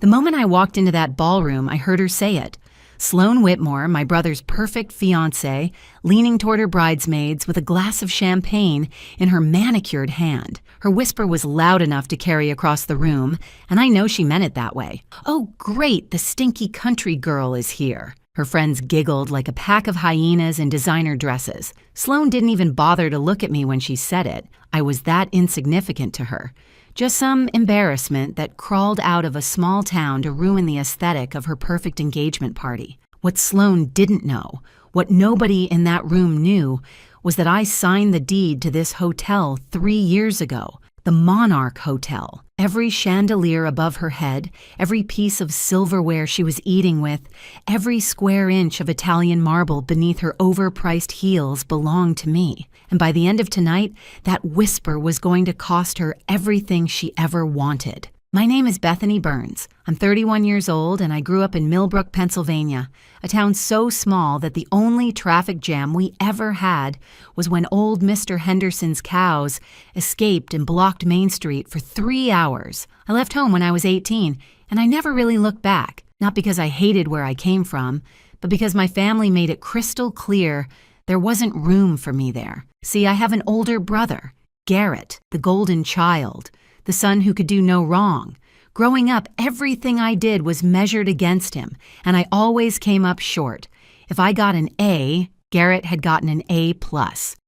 The moment I walked into that ballroom, I heard her say it. Sloan Whitmore, my brother's perfect fiancée, leaning toward her bridesmaids with a glass of champagne in her manicured hand. Her whisper was loud enough to carry across the room, and I know she meant it that way. "Oh, great, the stinky country girl is here." Her friends giggled like a pack of hyenas in designer dresses. Sloan didn't even bother to look at me when she said it. I was that insignificant to her. Just some embarrassment that crawled out of a small town to ruin the aesthetic of her perfect engagement party. What Sloan didn't know, what nobody in that room knew, was that I signed the deed to this hotel 3 years ago, the Monarch Hotel. Every chandelier above her head, every piece of silverware she was eating with, every square inch of Italian marble beneath her overpriced heels belonged to me. And by the end of tonight, that whisper was going to cost her everything she ever wanted. My name is Bethany Burns. I'm 31 years old and I grew up in Millbrook, Pennsylvania, a town so small that the only traffic jam we ever had was when old Mr. Henderson's cows escaped and blocked Main Street for 3 hours. I left home when I was 18 and I never really looked back, not because I hated where I came from, but because my family made it crystal clear there wasn't room for me there. See, I have an older brother, Garrett, the golden child, the son who could do no wrong. Growing up, everything I did was measured against him, and I always came up short. If I got an A, Garrett had gotten an A+.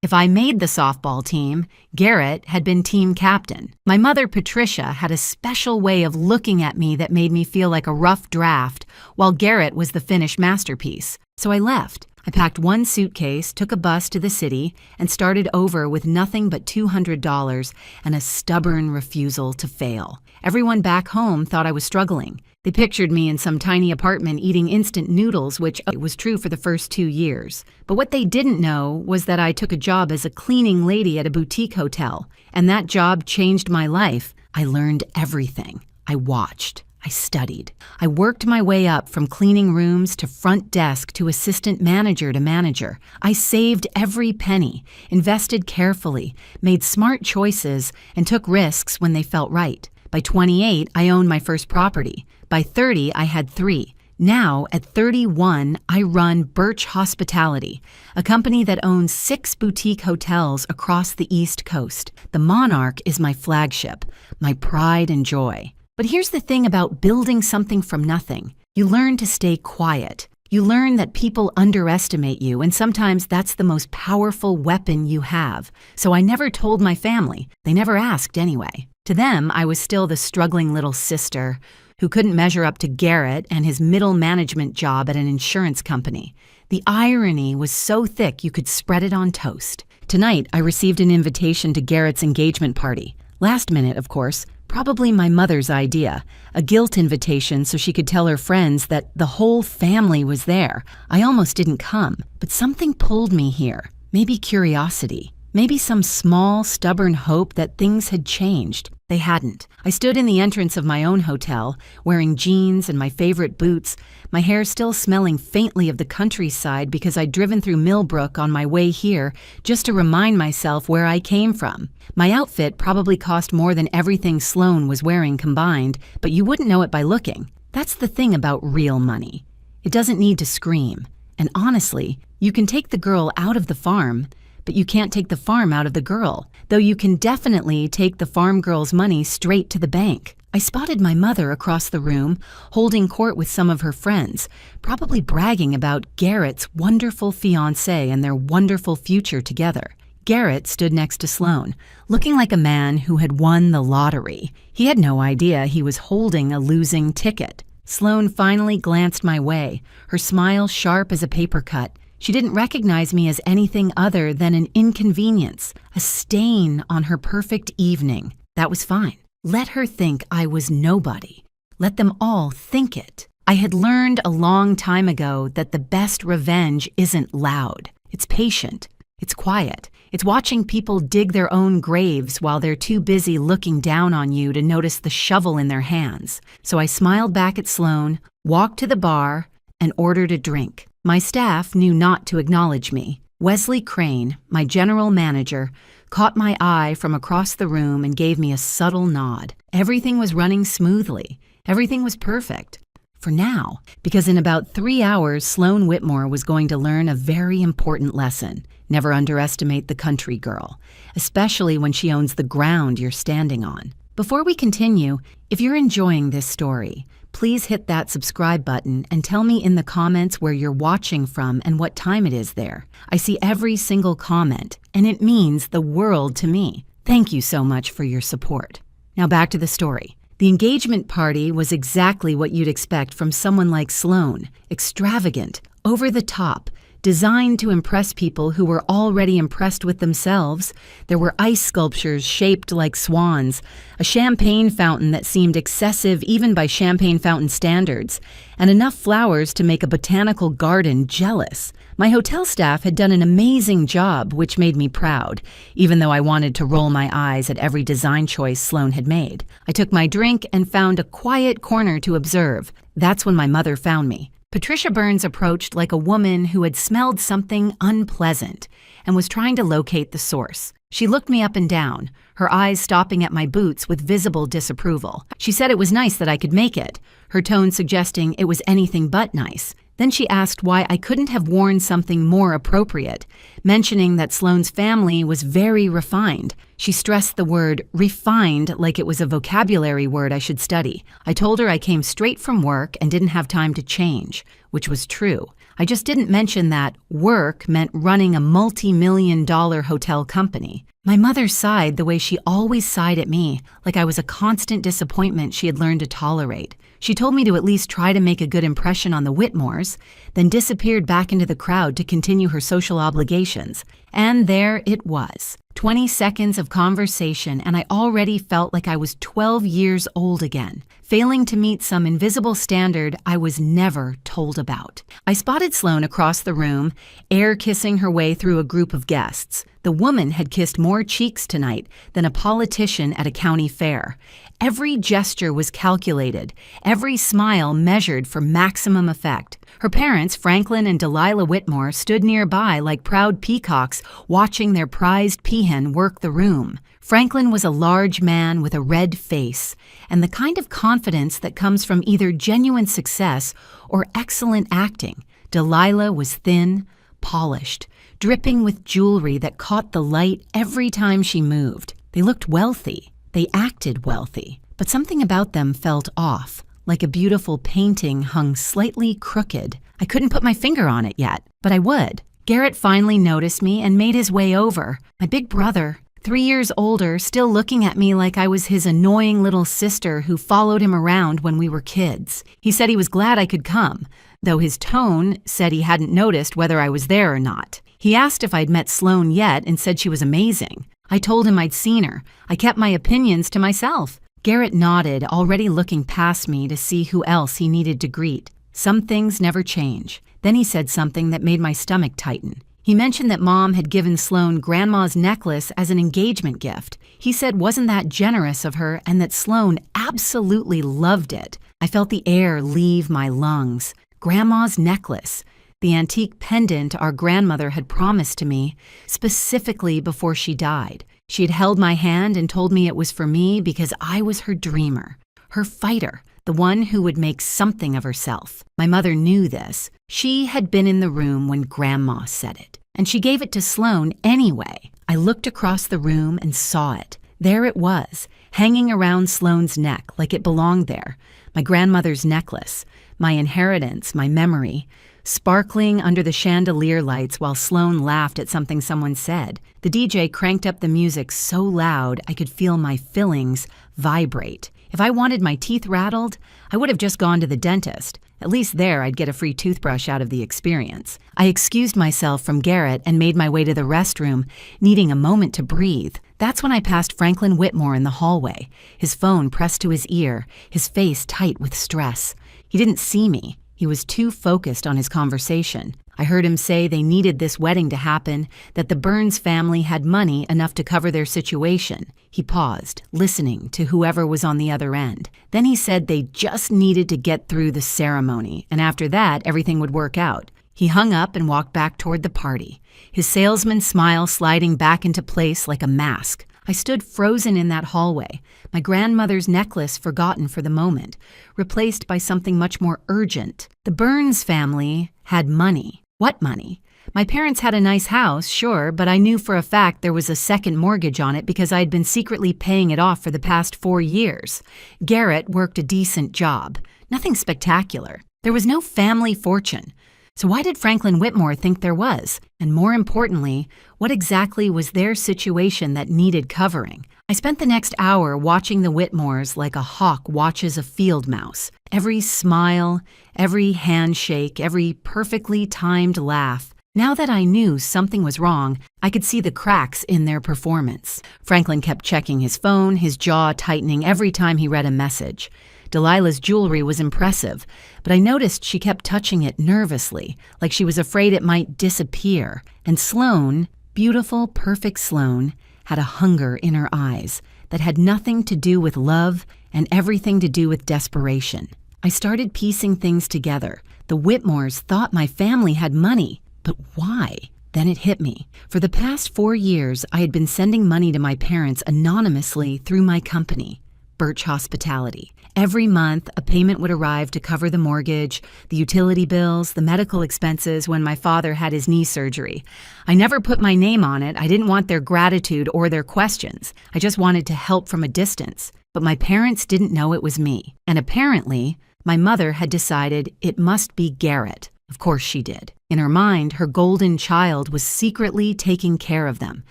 If I made the softball team, Garrett had been team captain. My mother, Patricia, had a special way of looking at me that made me feel like a rough draft, while Garrett was the finished masterpiece. So I left. I packed one suitcase, took a bus to the city, and started over with nothing but $200 and a stubborn refusal to fail. Everyone back home thought I was struggling. They pictured me in some tiny apartment eating instant noodles, which was true for the first 2 years. But what they didn't know was that I took a job as a cleaning lady at a boutique hotel, and that job changed my life. I learned everything. I watched. I studied. I worked my way up from cleaning rooms to front desk to assistant manager to manager. I saved every penny, invested carefully, made smart choices, and took risks when they felt right. By 28, I owned my first property. By 30, I had 3. Now, at 31, I run Birch Hospitality, a company that owns 6 boutique hotels across the East Coast. The Monarch is my flagship, my pride and joy. But here's the thing about building something from nothing. You learn to stay quiet. You learn that people underestimate you, and sometimes that's the most powerful weapon you have. So I never told my family. They never asked anyway. To them, I was still the struggling little sister who couldn't measure up to Garrett and his middle management job at an insurance company. The irony was so thick you could spread it on toast. Tonight, I received an invitation to Garrett's engagement party. Last minute, of course. Probably my mother's idea, a guilt invitation so she could tell her friends that the whole family was there. I almost didn't come, but something pulled me here. Maybe curiosity. Maybe some small, stubborn hope that things had changed. They hadn't. I stood in the entrance of my own hotel, wearing jeans and my favorite boots, my hair still smelling faintly of the countryside because I'd driven through Millbrook on my way here just to remind myself where I came from. My outfit probably cost more than everything Sloan was wearing combined, but you wouldn't know it by looking. That's the thing about real money. It doesn't need to scream. And honestly, you can take the girl out of the farm, but you can't take the farm out of the girl, though you can definitely take the farm girl's money straight to the bank. I spotted my mother across the room, holding court with some of her friends, probably bragging about Garrett's wonderful fiancé and their wonderful future together. Garrett stood next to Sloan, looking like a man who had won the lottery. He had no idea he was holding a losing ticket. Sloan finally glanced my way, her smile sharp as a paper cut. She didn't recognize me as anything other than an inconvenience, a stain on her perfect evening. That was fine. Let her think I was nobody. Let them all think it. I had learned a long time ago that the best revenge isn't loud. It's patient. It's quiet. It's watching people dig their own graves while they're too busy looking down on you to notice the shovel in their hands. So I smiled back at Sloan, walked to the bar, and ordered a drink. My staff knew not to acknowledge me. Wesley Crane, my general manager, caught my eye from across the room and gave me a subtle nod. Everything was running smoothly, Everything was perfect. For now, because in about 3 hours, Sloan Whitmore was going to learn a very important lesson. Never underestimate the country girl, especially when she owns the ground you're standing on. Before we continue, if you're enjoying this story, please hit that subscribe button and tell me in the comments where you're watching from and what time it is there. I see every single comment, and it means the world to me. Thank you so much for your support. Now back to the story. The engagement party was exactly what you'd expect from someone like Sloan. Extravagant, over the top, designed to impress people who were already impressed with themselves. There were ice sculptures shaped like swans, a champagne fountain that seemed excessive even by champagne fountain standards, and enough flowers to make a botanical garden jealous. My hotel staff had done an amazing job, which made me proud, even though I wanted to roll my eyes at every design choice Sloan had made. I took my drink and found a quiet corner to observe. That's when my mother found me. Patricia Burns approached like a woman who had smelled something unpleasant and was trying to locate the source. She looked me up and down, her eyes stopping at my boots with visible disapproval. She said it was nice that I could make it, her tone suggesting it was anything but nice. Then she asked why I couldn't have worn something more appropriate, mentioning that Sloan's family was very refined. She stressed the word refined like it was a vocabulary word I should study. I told her I came straight from work and didn't have time to change, which was true. I just didn't mention that work meant running a multi-million-dollar hotel company. My mother sighed the way she always sighed at me, like I was a constant disappointment she had learned to tolerate. She told me to at least try to make a good impression on the Whitmores, then disappeared back into the crowd to continue her social obligations. And there it was. 20 seconds of conversation, and I already felt like I was 12 years old again, failing to meet some invisible standard I was never told about. I spotted Sloan across the room, air kissing her way through a group of guests. The woman had kissed more cheeks tonight than a politician at a county fair. Every gesture was calculated, every smile measured for maximum effect. Her parents, Franklin and Delilah Whitmore, stood nearby like proud peacocks watching their prized peahen work the room. Franklin was a large man with a red face, and the kind of confidence that comes from either genuine success or excellent acting. Delilah was thin, polished, dripping with jewelry that caught the light every time she moved. They looked wealthy. They acted wealthy, but something about them felt off, like a beautiful painting hung slightly crooked. I couldn't put my finger on it yet, but I would. Garrett finally noticed me and made his way over. My big brother, 3 years older, still looking at me like I was his annoying little sister who followed him around when we were kids. He said he was glad I could come, though his tone said he hadn't noticed whether I was there or not. He asked if I'd met Sloan yet and said she was amazing. I told him I'd seen her. I kept my opinions to myself. Garrett nodded, already looking past me to see who else he needed to greet. Some things never change. Then he said something that made my stomach tighten. He mentioned that Mom had given Sloan Grandma's necklace as an engagement gift. He said wasn't that generous of her and that Sloan absolutely loved it. I felt the air leave my lungs. Grandma's necklace. The antique pendant our grandmother had promised to me, specifically before she died. She had held my hand and told me it was for me because I was her dreamer, her fighter, the one who would make something of herself. My mother knew this. She had been in the room when Grandma said it, and she gave it to Sloan anyway. I looked across the room and saw it. There it was, hanging around Sloan's neck like it belonged there. My grandmother's necklace, my inheritance, my memory, sparkling under the chandelier lights while Sloan laughed at something someone said. The DJ cranked up the music so loud I could feel my fillings vibrate. If I wanted my teeth rattled, I would have just gone to the dentist. At least there I'd get a free toothbrush out of the experience. I excused myself from Garrett and made my way to the restroom, needing a moment to breathe. That's when I passed Franklin Whitmore in the hallway, his phone pressed to his ear, his face tight with stress. He didn't see me. He was too focused on his conversation. I heard him say they needed this wedding to happen, that the Burns family had money enough to cover their situation. He paused, listening to whoever was on the other end. Then he said they just needed to get through the ceremony, and after that, everything would work out. He hung up and walked back toward the party, his salesman smile sliding back into place like a mask. I stood frozen in that hallway, my grandmother's necklace forgotten for the moment, replaced by something much more urgent. The Burns family had money. What money? My parents had a nice house, sure, but I knew for a fact there was a second mortgage on it because I had been secretly paying it off for the past 4 years. Garrett worked a decent job. Nothing spectacular. There was no family fortune. So why did Franklin Whitmore think there was? And more importantly, what exactly was their situation that needed covering? I spent the next hour watching the Whitmores like a hawk watches a field mouse. Every smile, every handshake, every perfectly timed laugh. Now that I knew something was wrong, I could see the cracks in their performance. Franklin kept checking his phone, his jaw tightening every time he read a message. Delilah's jewelry was impressive, but I noticed she kept touching it nervously, like she was afraid it might disappear. And Sloan, beautiful, perfect Sloan, had a hunger in her eyes that had nothing to do with love and everything to do with desperation. I started piecing things together. The Whitmores thought my family had money, but why? Then it hit me. For the past 4 years, I had been sending money to my parents anonymously through my company, Birch Hospitality. Every month, a payment would arrive to cover the mortgage, the utility bills, the medical expenses when my father had his knee surgery. I never put my name on it. I didn't want their gratitude or their questions. I just wanted to help from a distance. But my parents didn't know it was me. And apparently, my mother had decided it must be Garrett. Of course she did. In her mind, her golden child was secretly taking care of them,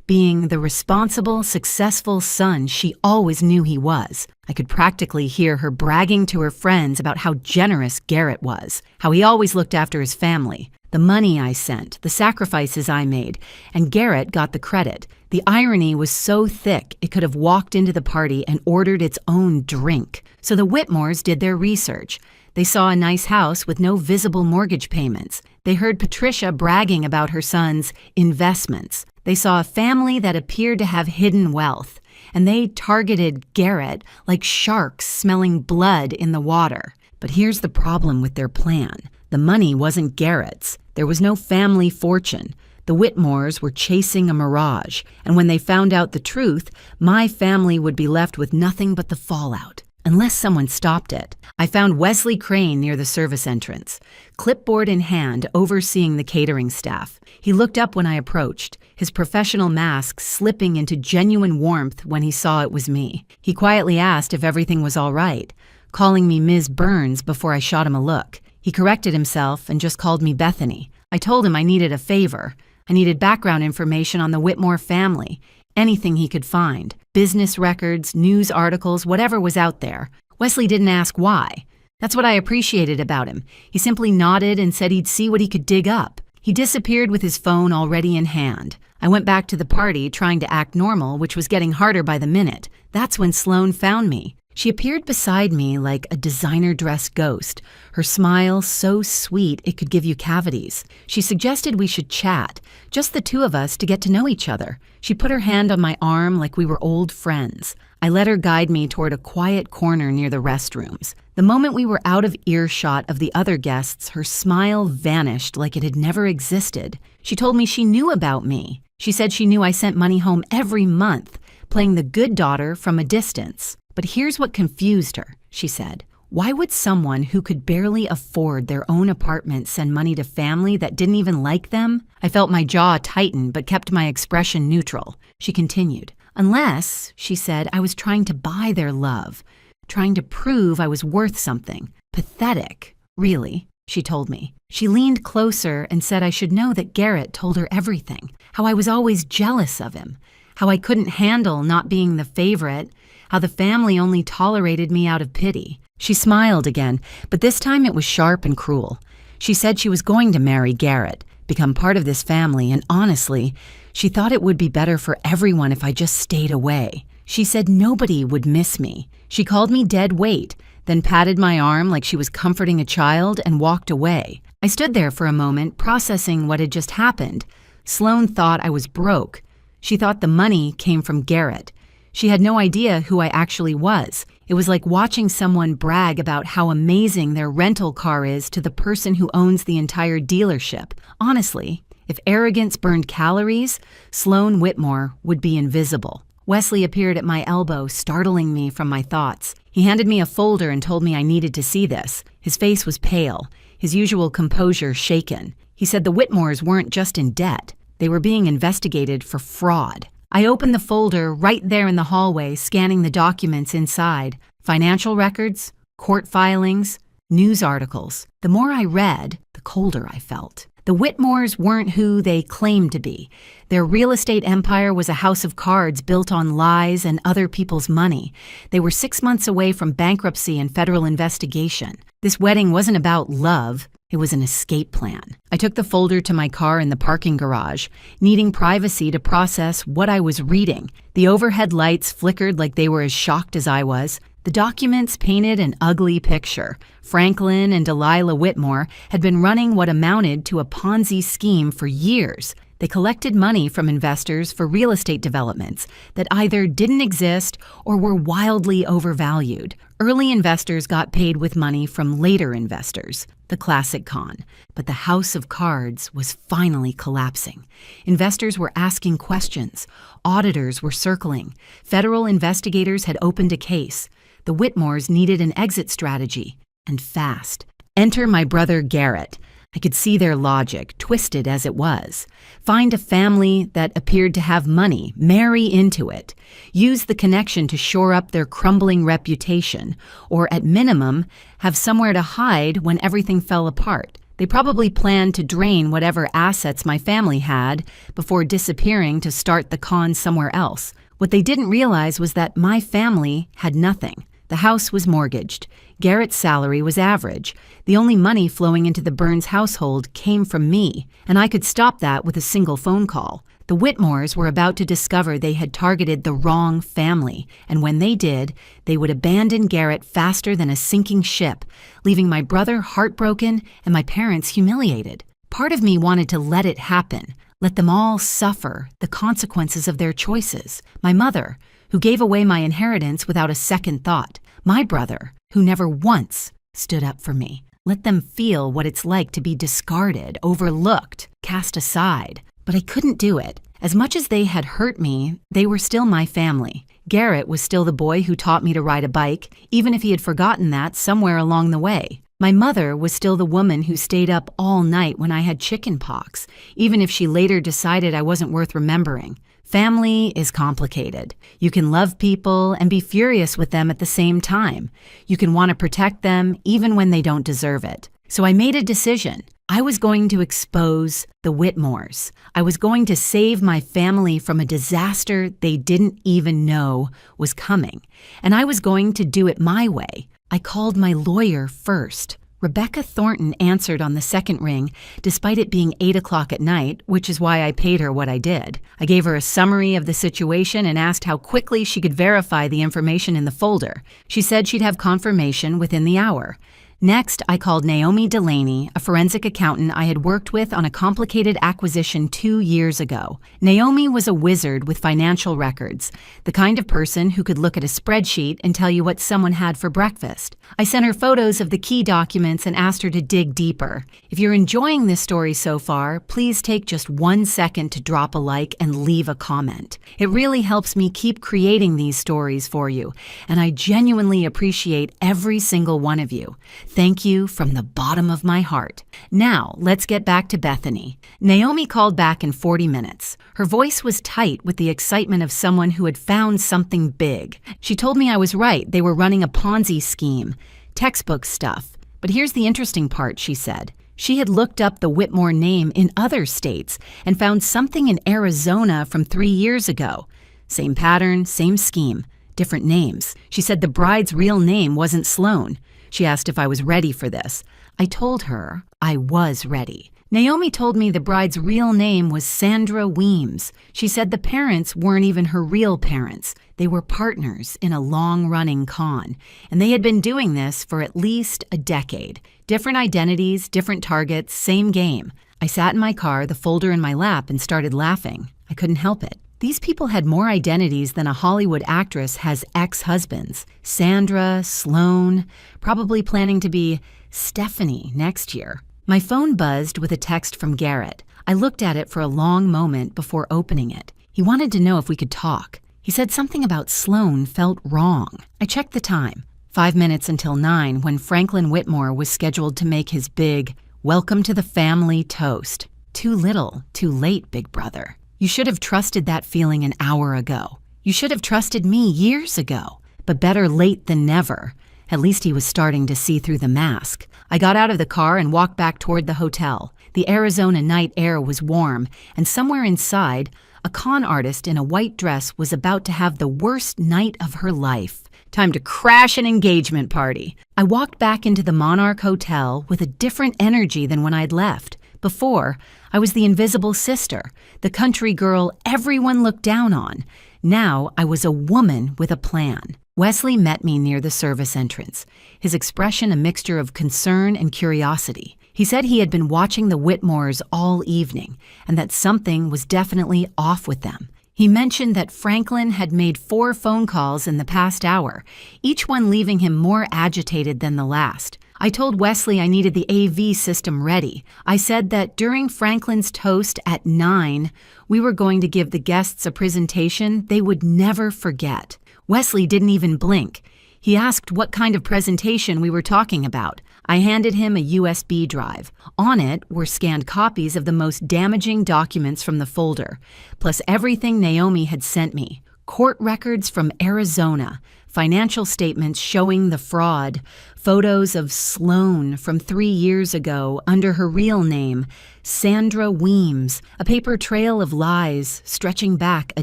being the responsible, successful son she always knew he was. I could practically hear her bragging to her friends about how generous Garrett was, how he always looked after his family, the money I sent, the sacrifices I made, and Garrett got the credit. The irony was so thick it could have walked into the party and ordered its own drink. So the Whitmores did their research. They saw a nice house with no visible mortgage payments. They heard Patricia bragging about her son's investments. They saw a family that appeared to have hidden wealth. And they targeted Garrett like sharks smelling blood in the water. But here's the problem with their plan. The money wasn't Garrett's. There was no family fortune. The Whitmores were chasing a mirage. And when they found out the truth, my family would be left with nothing but the fallout. Unless someone stopped it. I found Wesley Crane near the service entrance, clipboard in hand, overseeing the catering staff. He looked up when I approached, his professional mask slipping into genuine warmth when he saw it was me. He quietly asked if everything was all right, calling me Ms. Burns before I shot him a look. He corrected himself and just called me Bethany. I told him I needed a favor. I needed background information on the Whitmore family. Anything he could find. Business records, news articles, whatever was out there. Wesley didn't ask why. That's what I appreciated about him. He simply nodded and said he'd see what he could dig up. He disappeared with his phone already in hand. I went back to the party, trying to act normal, which was getting harder by the minute. That's when Sloan found me. She appeared beside me like a designer-dressed ghost, her smile so sweet it could give you cavities. She suggested we should chat, just the two of us to get to know each other. She put her hand on my arm like we were old friends. I let her guide me toward a quiet corner near the restrooms. The moment we were out of earshot of the other guests, her smile vanished like it had never existed. She told me she knew about me. She said she knew I sent money home every month, playing the good daughter from a distance. But here's what confused her, she said. Why would someone who could barely afford their own apartment send money to family that didn't even like them? I felt my jaw tighten but kept my expression neutral. She continued. Unless, she said, I was trying to buy their love, trying to prove I was worth something. Pathetic, really, she told me. She leaned closer and said I should know that Garrett told her everything, how I was always jealous of him, how I couldn't handle not being the favorite, how the family only tolerated me out of pity. She smiled again, but this time it was sharp and cruel. She said she was going to marry Garrett, become part of this family, and honestly, she thought it would be better for everyone if I just stayed away. She said nobody would miss me. She called me dead weight, then patted my arm like she was comforting a child and walked away. I stood there for a moment, processing what had just happened. Sloan thought I was broke. She thought the money came from Garrett. She had no idea who I actually was. It was like watching someone brag about how amazing their rental car is to the person who owns the entire dealership. Honestly, if arrogance burned calories, Sloan Whitmore would be invisible. Wesley appeared at my elbow, startling me from my thoughts. He handed me a folder and told me I needed to see this. His face was pale, his usual composure shaken. He said the Whitmores weren't just in debt. They were being investigated for fraud. I opened the folder right there in the hallway, scanning the documents inside. Financial records, court filings, news articles. The more I read, the colder I felt. The Whitmores weren't who they claimed to be. Their real estate empire was a house of cards built on lies and other people's money. They were 6 months away from bankruptcy and federal investigation. This wedding wasn't about love. It was an escape plan. I took the folder to my car in the parking garage, needing privacy to process what I was reading. The overhead lights flickered like they were as shocked as I was. The documents painted an ugly picture. Franklin and Delilah Whitmore had been running what amounted to a Ponzi scheme for years. They collected money from investors for real estate developments that either didn't exist or were wildly overvalued. Early investors got paid with money from later investors, the classic con. But the house of cards was finally collapsing. Investors were asking questions. Auditors were circling. Federal investigators had opened a case. The Whitmores needed an exit strategy, and fast. Enter my brother Garrett. I could see their logic, twisted as it was. Find a family that appeared to have money, marry into it. Use the connection to shore up their crumbling reputation, or at minimum, have somewhere to hide when everything fell apart. They probably planned to drain whatever assets my family had before disappearing to start the con somewhere else. What they didn't realize was that my family had nothing. The house was mortgaged. Garrett's salary was average. The only money flowing into the Burns household came from me, and I could stop that with a single phone call. The Whitmores were about to discover they had targeted the wrong family, and when they did, they would abandon Garrett faster than a sinking ship, leaving my brother heartbroken and my parents humiliated. Part of me wanted to let it happen, let them all suffer the consequences of their choices. My mother, who gave away my inheritance without a second thought. My brother, who never once stood up for me. Let them feel what it's like to be discarded, overlooked, cast aside. But I couldn't do it. As much as they had hurt me, they were still my family. Garrett was still the boy who taught me to ride a bike, even if he had forgotten that somewhere along the way. My mother was still the woman who stayed up all night when I had chicken pox, even if she later decided I wasn't worth remembering. Family is complicated. You can love people and be furious with them at the same time. You can want to protect them even when they don't deserve it. So I made a decision. I was going to expose the Whitmores. I was going to save my family from a disaster they didn't even know was coming. And I was going to do it my way. I called my lawyer first. Rebecca Thornton answered on the second ring, despite it being 8 o'clock at night, which is why I paid her what I did. I gave her a summary of the situation and asked how quickly she could verify the information in the folder. She said she'd have confirmation within the hour. Next, I called Naomi Delaney, a forensic accountant I had worked with on a complicated acquisition 2 years ago. Naomi was a wizard with financial records, the kind of person who could look at a spreadsheet and tell you what someone had for breakfast. I sent her photos of the key documents and asked her to dig deeper. If you're enjoying this story so far, please take just 1 second to drop a like and leave a comment. It really helps me keep creating these stories for you, and I genuinely appreciate every single one of you. Thank you from the bottom of my heart. Now, let's get back to Bethany. Naomi called back in 40 minutes. Her voice was tight with the excitement of someone who had found something big. She told me I was right. They were running a Ponzi scheme. Textbook stuff. But here's the interesting part, she said. She had looked up the Whitmore name in other states and found something in Arizona from 3 years ago. Same pattern, same scheme, different names. She said the bride's real name wasn't Sloan. She asked if I was ready for this. I told her I was ready. Naomi told me the bride's real name was Sandra Weems. She said the parents weren't even her real parents. They were partners in a long-running con, and they had been doing this for at least a decade. Different identities, different targets, same game. I sat in my car, the folder in my lap, and started laughing. I couldn't help it. These people had more identities than a Hollywood actress has ex-husbands. Sandra, Sloan, probably planning to be Stephanie next year. My phone buzzed with a text from Garrett. I looked at it for a long moment before opening it. He wanted to know if we could talk. He said something about Sloan felt wrong. I checked the time. 5 minutes until 9 when Franklin Whitmore was scheduled to make his big welcome to the family toast. Too little, too late, big brother. You should have trusted that feeling an hour ago. You should have trusted me years ago. But better late than never. At least he was starting to see through the mask. I got out of the car and walked back toward the hotel. The Arizona night air was warm, and somewhere inside, a con artist in a white dress was about to have the worst night of her life. Time to crash an engagement party. I walked back into the Monarch Hotel with a different energy than when I'd left. Before, I was the invisible sister, the country girl everyone looked down on. Now, I was a woman with a plan. Wesley met me near the service entrance, his expression a mixture of concern and curiosity. He said he had been watching the Whitmores all evening and that something was definitely off with them. He mentioned that Franklin had made 4 phone calls in the past hour, each one leaving him more agitated than the last. I told Wesley I needed the AV system ready. I said that during Franklin's toast at 9, we were going to give the guests a presentation they would never forget. Wesley didn't even blink. He asked what kind of presentation we were talking about. I handed him a USB drive. On it were scanned copies of the most damaging documents from the folder, plus everything Naomi had sent me. Court records from Arizona, financial statements showing the fraud, photos of Sloan from 3 years ago under her real name, Sandra Weems, a paper trail of lies stretching back a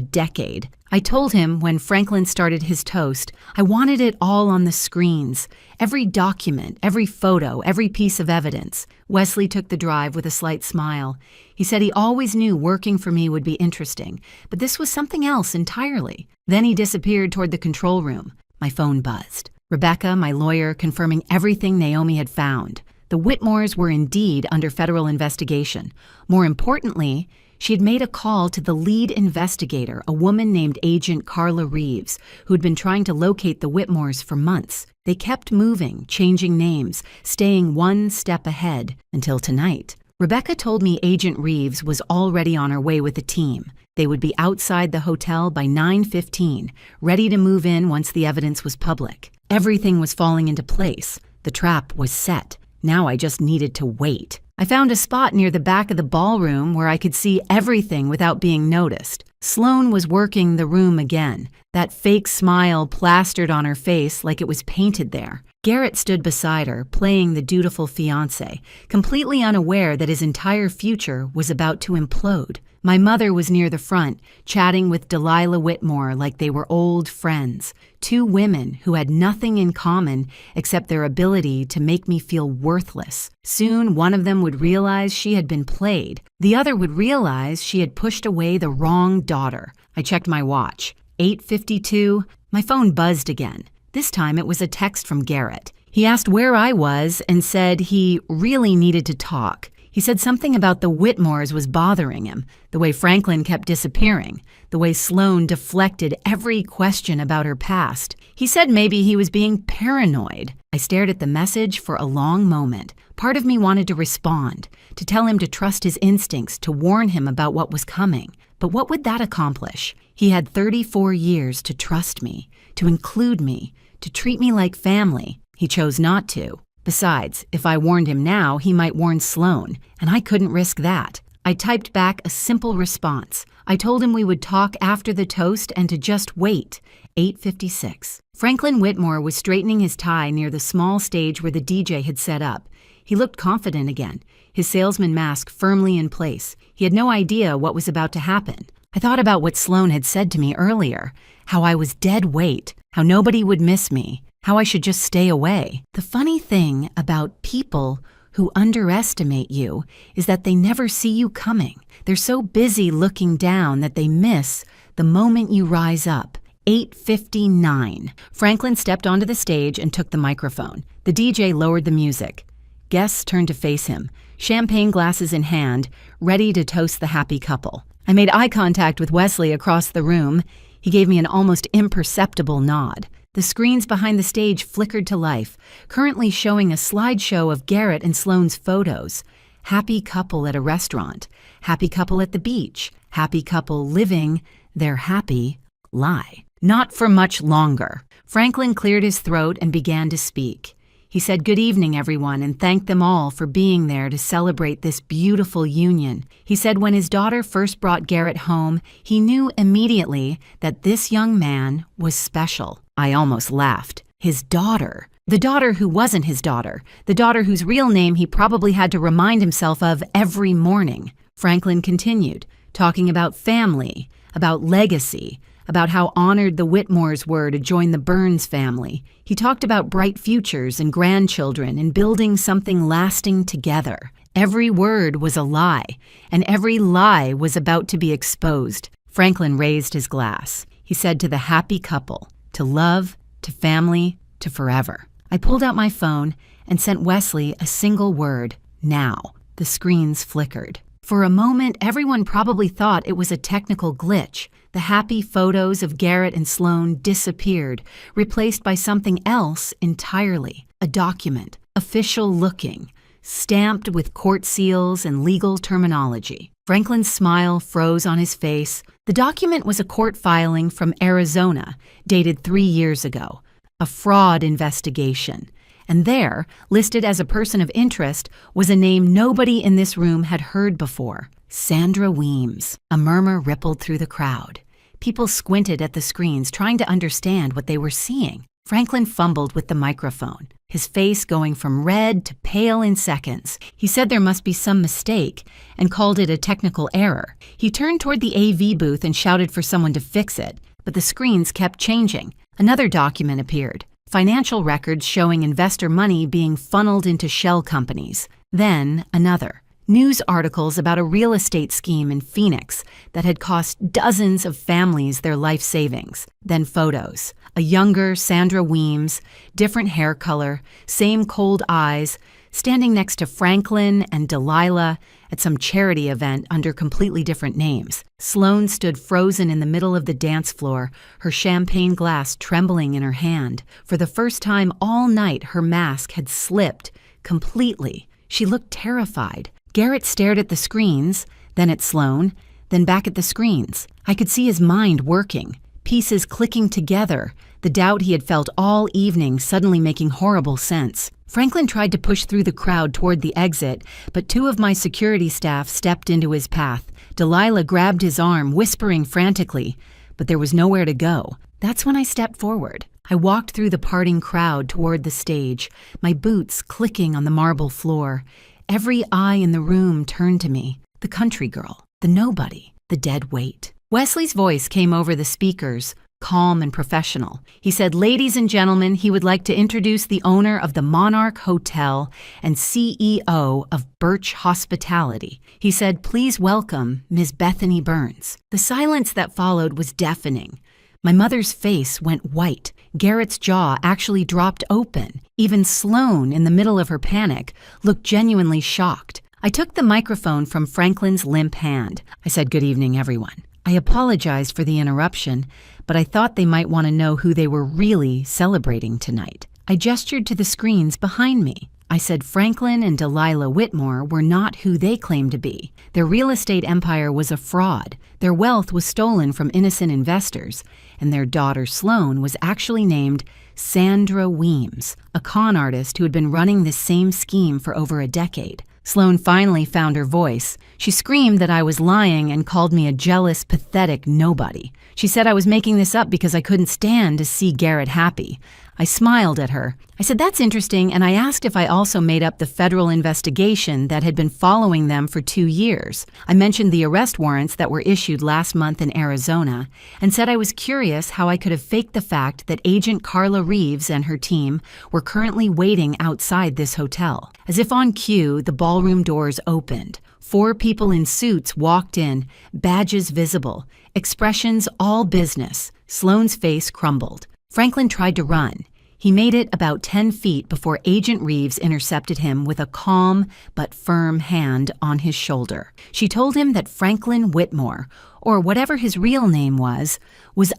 decade. I told him when Franklin started his toast, I wanted it all on the screens. Every document, every photo, every piece of evidence. Wesley took the drive with a slight smile. He said he always knew working for me would be interesting, but this was something else entirely. Then he disappeared toward the control room. My phone buzzed. Rebecca, my lawyer, confirming everything Naomi had found. The Whitmores were indeed under federal investigation. More importantly, she had made a call to the lead investigator, a woman named Agent Carla Reeves, who had been trying to locate the Whitmores for months. They kept moving, changing names, staying one step ahead, until tonight. Rebecca told me Agent Reeves was already on her way with a team. They would be outside the hotel by 9:15, ready to move in once the evidence was public. Everything was falling into place. The trap was set. Now I just needed to wait. I found a spot near the back of the ballroom where I could see everything without being noticed. Sloan was working the room again, that fake smile plastered on her face like it was painted there. Garrett stood beside her, playing the dutiful fiancé, completely unaware that his entire future was about to implode. My mother was near the front, chatting with Delilah Whitmore like they were old friends. 2 women who had nothing in common except their ability to make me feel worthless. Soon, one of them would realize she had been played. The other would realize she had pushed away the wrong daughter. I checked my watch. 8:52. My phone buzzed again. This time it was a text from Garrett. He asked where I was and said he really needed to talk. He said something about the Whitmores was bothering him, the way Franklin kept disappearing, the way Sloan deflected every question about her past. He said maybe he was being paranoid. I stared at the message for a long moment. Part of me wanted to respond, to tell him to trust his instincts, to warn him about what was coming. But what would that accomplish? He had 34 years to trust me, to include me, to treat me like family. He chose not to. Besides, if I warned him now, he might warn Sloan, and I couldn't risk that. I typed back a simple response. I told him we would talk after the toast and to just wait. 8:56. Franklin Whitmore was straightening his tie near the small stage where the DJ had set up. He looked confident again, his salesman mask firmly in place. He had no idea what was about to happen. I thought about what Sloan had said to me earlier, how I was dead weight, how nobody would miss me, how I should just stay away. The funny thing about people who underestimate you is that they never see you coming. They're so busy looking down that they miss the moment you rise up. 8:59. Franklin stepped onto the stage and took the microphone. The DJ lowered the music. Guests turned to face him, champagne glasses in hand, ready to toast the happy couple. I made eye contact with Wesley across the room. He gave me an almost imperceptible nod. The screens behind the stage flickered to life, currently showing a slideshow of Garrett and Sloan's photos. Happy couple at a restaurant, happy couple at the beach, happy couple living their happy Lie. Not for much longer. Franklin cleared his throat and began to speak. He said good evening, everyone, and thanked them all for being there to celebrate this beautiful union. He said when his daughter first brought Garrett home, he knew immediately that this young man was special. I almost laughed. His daughter. The daughter who wasn't his daughter. The daughter whose real name he probably had to remind himself of every morning. Franklin continued, talking about family, about legacy, about how honored the Whitmores were to join the Burns family. He talked about bright futures and grandchildren and building something lasting together. Every word was a lie, and every lie was about to be exposed. Franklin raised his glass. He said to the happy couple, to love, to family, to forever. I pulled out my phone and sent Wesley a single word, now. The screens flickered. For a moment, everyone probably thought it was a technical glitch. The happy photos of Garrett and Sloan disappeared, replaced by something else entirely. A document, official looking, stamped with court seals and legal terminology. Franklin's smile froze on his face. The document was a court filing from Arizona, dated 3 years ago. A fraud investigation. And there, listed as a person of interest, was a name nobody in this room had heard before. Sandra Weems. A murmur rippled through the crowd. People squinted at the screens, trying to understand what they were seeing. Franklin fumbled with the microphone, his face going from red to pale in seconds. He said there must be some mistake and called it a technical error. He turned toward the AV booth and shouted for someone to fix it, but the screens kept changing. Another document appeared. Financial records showing investor money being funneled into shell companies. Then another. News articles about a real estate scheme in Phoenix that had cost dozens of families their life savings. Then photos. A younger Sandra Weems, different hair color, same cold eyes, standing next to Franklin and Delilah at some charity event under completely different names. Sloan stood frozen in the middle of the dance floor, her champagne glass trembling in her hand. For the first time all night, her mask had slipped completely. She looked terrified. Garrett stared at the screens, then at Sloan, then back at the screens. I could see his mind working, pieces clicking together, the doubt he had felt all evening suddenly making horrible sense. Franklin tried to push through the crowd toward the exit, but 2 of my security staff stepped into his path. Delilah grabbed his arm, whispering frantically, but there was nowhere to go. That's when I stepped forward. I walked through the parting crowd toward the stage, my boots clicking on the marble floor. Every eye in the room turned to me. The country girl, the nobody, the dead weight. Wesley's voice came over the speakers, calm and professional. He said, "Ladies and gentlemen, he would like to introduce the owner of the Monarch Hotel and CEO of Birch Hospitality." He said, "Please welcome Ms. Bethany Burns." The silence that followed was deafening. My mother's face went white. Garrett's jaw actually dropped open. Even Sloan, in the middle of her panic, looked genuinely shocked. I took the microphone from Franklin's limp hand. I said, "Good evening, everyone." I apologized for the interruption, but I thought they might want to know who they were really celebrating tonight. I gestured to the screens behind me. I said Franklin and Delilah Whitmore were not who they claimed to be. Their real estate empire was a fraud. Their wealth was stolen from innocent investors, and their daughter Sloan was actually named Sandra Weems, a con artist who had been running this same scheme for over a decade. Sloan finally found her voice. She screamed that I was lying and called me a jealous, pathetic nobody. She said I was making this up because I couldn't stand to see Garrett happy. I smiled at her. I said, "That's interesting," and I asked if I also made up the federal investigation that had been following them for 2 years. I mentioned the arrest warrants that were issued last month in Arizona and said I was curious how I could have faked the fact that Agent Carla Reeves and her team were currently waiting outside this hotel. As if on cue, the ballroom doors opened. 4 people in suits walked in, badges visible, expressions all business. Sloan's face crumbled. Franklin tried to run. He made it about 10 feet before Agent Reeves intercepted him with a calm but firm hand on his shoulder. She told him that Franklin Whitmore, or whatever his real name was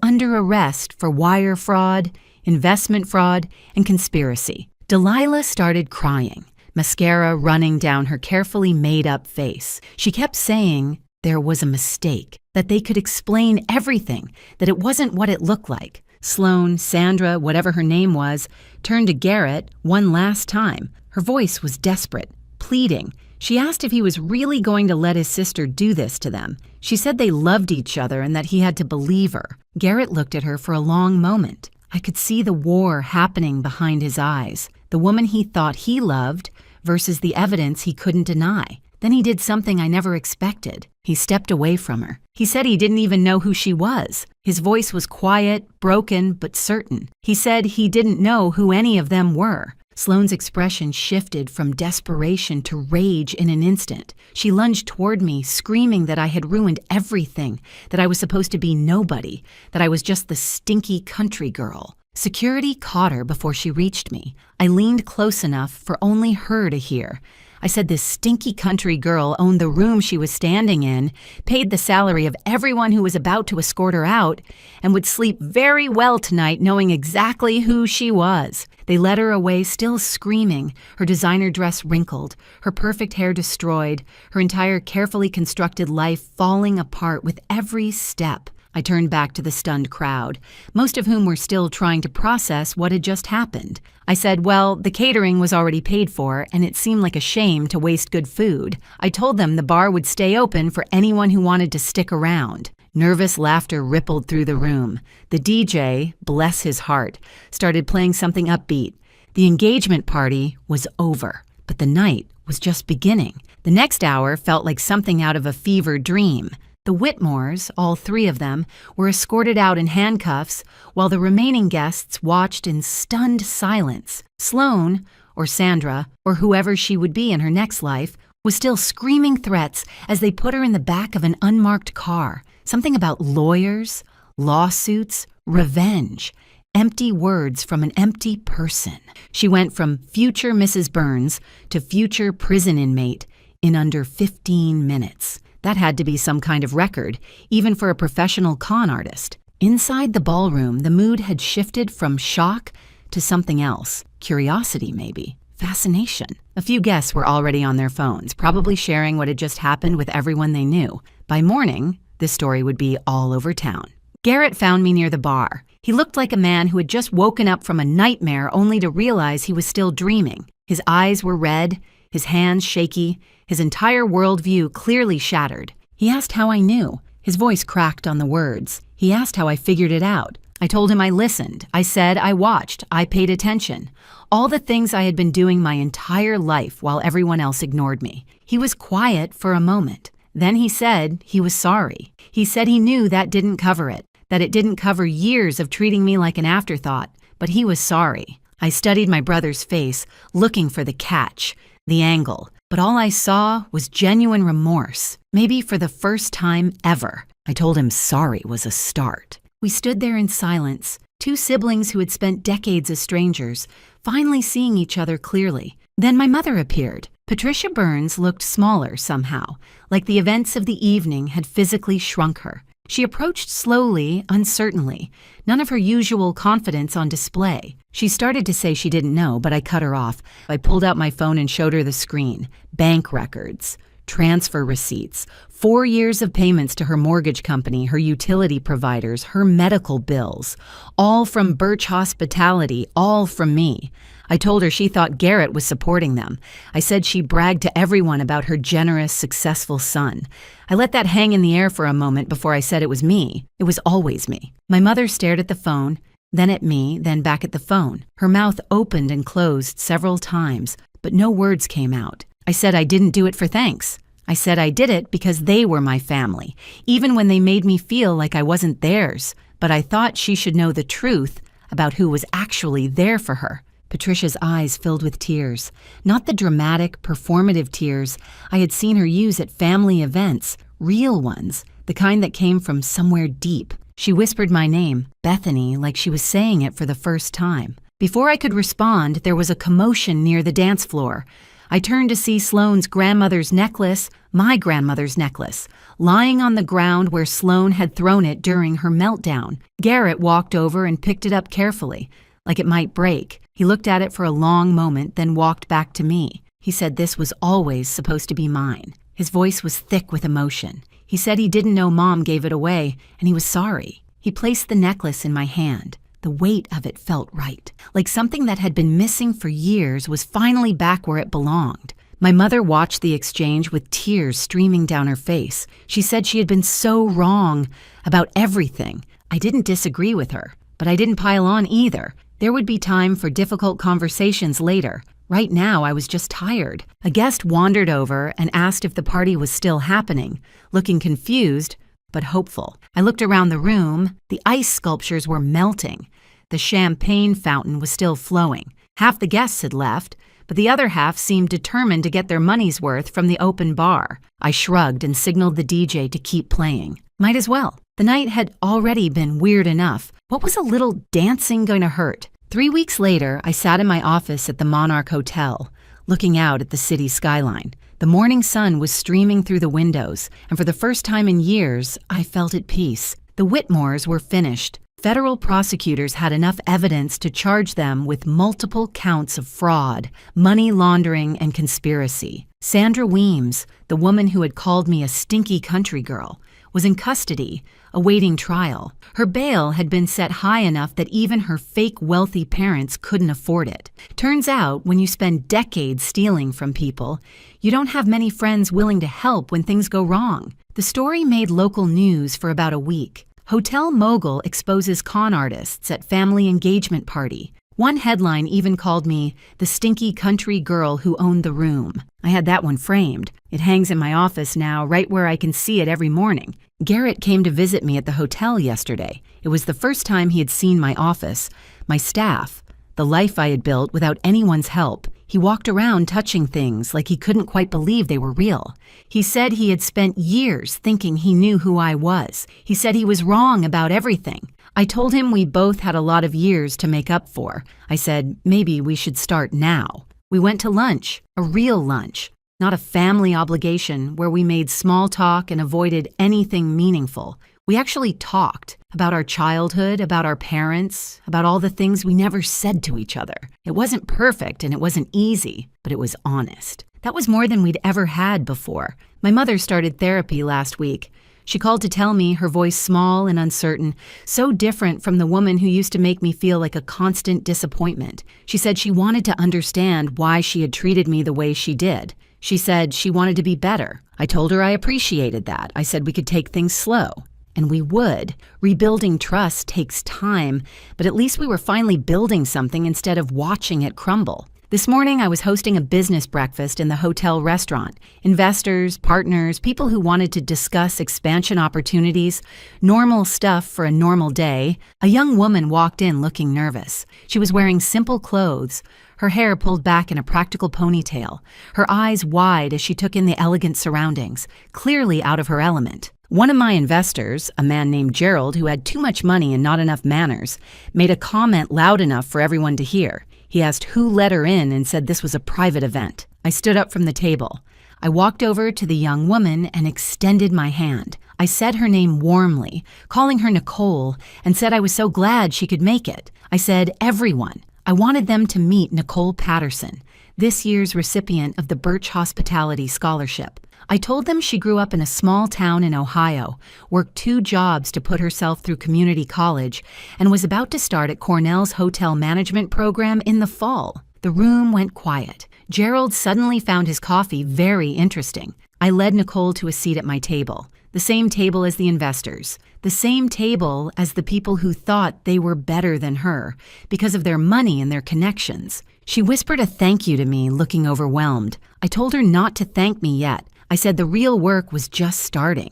under arrest for wire fraud, investment fraud, and conspiracy. Delilah started crying, mascara running down her carefully made-up face. She kept saying there was a mistake. that they could explain everything, that it wasn't what it looked like. Sloane, Sandra, whatever her name was, turned to Garrett one last time. Her voice was desperate, pleading. She asked if he was really going to let his sister do this to them. She said they loved each other and that he had to believe her. Garrett looked at her for a long moment. I could see the war happening behind his eyes. The woman he thought he loved versus the evidence he couldn't deny. Then he did something I never expected. He stepped away from her. He said he didn't even know who she was. His voice was quiet, broken, but certain. He said he didn't know who any of them were. Sloane's expression shifted from desperation to rage in an instant. She lunged toward me, screaming that I had ruined everything, that I was supposed to be nobody, that I was just the stinky country girl. Security caught her before she reached me. I leaned close enough for only her to hear. I said this stinky country girl owned the room she was standing in, paid the salary of everyone who was about to escort her out, and would sleep very well tonight knowing exactly who she was. They led her away still screaming, her designer dress wrinkled, her perfect hair destroyed, her entire carefully constructed life falling apart with every step. I turned back to the stunned crowd, most of whom were still trying to process what had just happened. I said, well, the catering was already paid for, and it seemed like a shame to waste good food. I told them the bar would stay open for anyone who wanted to stick around. Nervous laughter rippled through the room. The DJ, bless his heart, started playing something upbeat. The engagement party was over, but the night was just beginning. The next hour felt like something out of a fever dream. The Whitmores, all three of them, were escorted out in handcuffs while the remaining guests watched in stunned silence. Sloane, or Sandra, or whoever she would be in her next life, was still screaming threats as they put her in the back of an unmarked car. Something about lawyers, lawsuits, revenge. Empty words from an empty person. She went from future Mrs. Burns to future prison inmate in under 15 minutes. That had to be some kind of record, even for a professional con artist. Inside the ballroom, the mood had shifted from shock to something else. Curiosity, maybe. Fascination. A few guests were already on their phones, probably sharing what had just happened with everyone they knew. By morning, this story would be all over town. Garrett found me near the bar. He looked like a man who had just woken up from a nightmare only to realize he was still dreaming. His eyes were red, his hands shaky, his entire worldview clearly shattered. He asked how I knew. His voice cracked on the words. He asked how I figured it out. I told him I listened. I said I watched. I paid attention. All the things I had been doing my entire life while everyone else ignored me. He was quiet for a moment. Then he said he was sorry. He said he knew that didn't cover it, that it didn't cover years of treating me like an afterthought, but he was sorry. I studied my brother's face, looking for the catch, the angle, but all I saw was genuine remorse, maybe for the first time ever. I told him sorry was a start. We stood there in silence, two siblings who had spent decades as strangers, finally seeing each other clearly. Then my mother appeared. Patricia Burns looked smaller somehow, like the events of the evening had physically shrunk her. She approached slowly, uncertainly, none of her usual confidence on display. She started to say she didn't know, but I cut her off. I pulled out my phone and showed her the screen. Bank records, transfer receipts, 4 years of payments to her mortgage company, her utility providers, her medical bills, all from Birch Hospitality, all from me. I told her she thought Garrett was supporting them. I said she bragged to everyone about her generous, successful son. I let that hang in the air for a moment before I said it was me. It was always me. My mother stared at the phone, then at me, then back at the phone. Her mouth opened and closed several times, but no words came out. I said I didn't do it for thanks. I said I did it because they were my family, even when they made me feel like I wasn't theirs. But I thought she should know the truth about who was actually there for her. Patricia's eyes filled with tears, not the dramatic, performative tears I had seen her use at family events, real ones, the kind that came from somewhere deep. She whispered my name, Bethany, like she was saying it for the first time. Before I could respond, there was a commotion near the dance floor. I turned to see Sloane's grandmother's necklace, my grandmother's necklace, lying on the ground where Sloane had thrown it during her meltdown. Garrett walked over and picked it up carefully, like it might break. He looked at it for a long moment, then walked back to me. He said this was always supposed to be mine. His voice was thick with emotion. He said he didn't know Mom gave it away, and he was sorry. He placed the necklace in my hand. The weight of it felt right, like something that had been missing for years was finally back where it belonged. My mother watched the exchange with tears streaming down her face. She said she had been so wrong about everything. I didn't disagree with her, but I didn't pile on either. There would be time for difficult conversations later. Right now, I was just tired. A guest wandered over and asked if the party was still happening, looking confused but hopeful. I looked around the room. The ice sculptures were melting. The champagne fountain was still flowing. Half the guests had left, but the other half seemed determined to get their money's worth from the open bar. I shrugged and signaled the DJ to keep playing. Might as well. The night had already been weird enough. What was a little dancing going to hurt? 3 weeks later, I sat in my office at the Monarch Hotel, looking out at the city skyline. The morning sun was streaming through the windows, and for the first time in years, I felt at peace. The Whitmores were finished. Federal prosecutors had enough evidence to charge them with multiple counts of fraud, money laundering, and conspiracy. Sandra Weems, the woman who had called me a stinky country girl, was in custody, awaiting trial. Her bail had been set high enough that even her fake wealthy parents couldn't afford it. Turns out, when you spend decades stealing from people, you don't have many friends willing to help when things go wrong. The story made local news for about a week. Hotel mogul exposes con artists at family engagement party. One headline even called me the stinky country girl who owned the room. I had that one framed. It hangs in my office now, right where I can see it every morning. Garrett came to visit me at the hotel yesterday. It was the first time he had seen my office, my staff, the life I had built without anyone's help. He walked around touching things like he couldn't quite believe they were real. He said he had spent years thinking he knew who I was. He said he was wrong about everything. I told him we both had a lot of years to make up for. I said, maybe we should start now. We went to lunch, a real lunch, not a family obligation where we made small talk and avoided anything meaningful. We actually talked about our childhood, about our parents, about all the things we never said to each other. It wasn't perfect and it wasn't easy, but it was honest. That was more than we'd ever had before. My mother started therapy last week. She called to tell me, her voice small and uncertain, so different from the woman who used to make me feel like a constant disappointment. She said she wanted to understand why she had treated me the way she did. She said she wanted to be better. I told her I appreciated that. I said we could take things slow. And we would. Rebuilding trust takes time, but at least we were finally building something instead of watching it crumble. This morning, I was hosting a business breakfast in the hotel restaurant. Investors, partners, people who wanted to discuss expansion opportunities, normal stuff for a normal day. A young woman walked in looking nervous. She was wearing simple clothes, her hair pulled back in a practical ponytail, her eyes wide as she took in the elegant surroundings, clearly out of her element. One of my investors, a man named Gerald who had too much money and not enough manners, made a comment loud enough for everyone to hear. He asked who let her in and said this was a private event. I stood up from the table. I walked over to the young woman and extended my hand. I said her name warmly, calling her Nicole, and said I was so glad she could make it. I said everyone. I wanted them to meet Nicole Patterson, this year's recipient of the Birch Hospitality Scholarship. I told them she grew up in a small town in Ohio, worked 2 jobs to put herself through community college, and was about to start at Cornell's hotel management program in the fall. The room went quiet. Gerald suddenly found his coffee very interesting. I led Nicole to a seat at my table, the same table as the investors, the same table as the people who thought they were better than her because of their money and their connections. She whispered a thank you to me, looking overwhelmed. I told her not to thank me yet. I said the real work was just starting,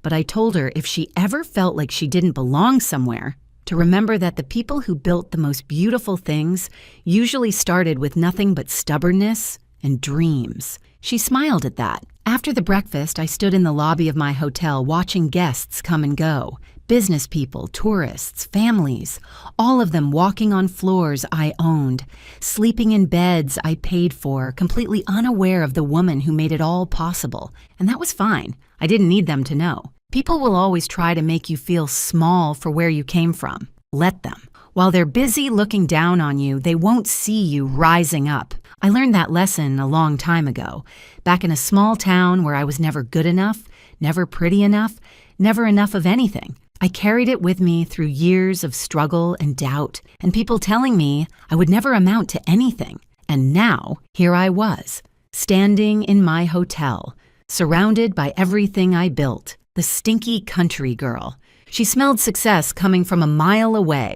but I told her if she ever felt like she didn't belong somewhere, to remember that the people who built the most beautiful things usually started with nothing but stubbornness and dreams. She smiled at that. After the breakfast, I stood in the lobby of my hotel watching guests come and go. Business people, tourists, families, all of them walking on floors I owned, sleeping in beds I paid for, completely unaware of the woman who made it all possible. And that was fine. I didn't need them to know. People will always try to make you feel small for where you came from. Let them. While they're busy looking down on you, they won't see you rising up. I learned that lesson a long time ago, back in a small town where I was never good enough, never pretty enough, never enough of anything. I carried it with me through years of struggle and doubt, and people telling me I would never amount to anything. And now, here I was, standing in my hotel, surrounded by everything I built, the stinky country girl. She smelled success coming from a mile away,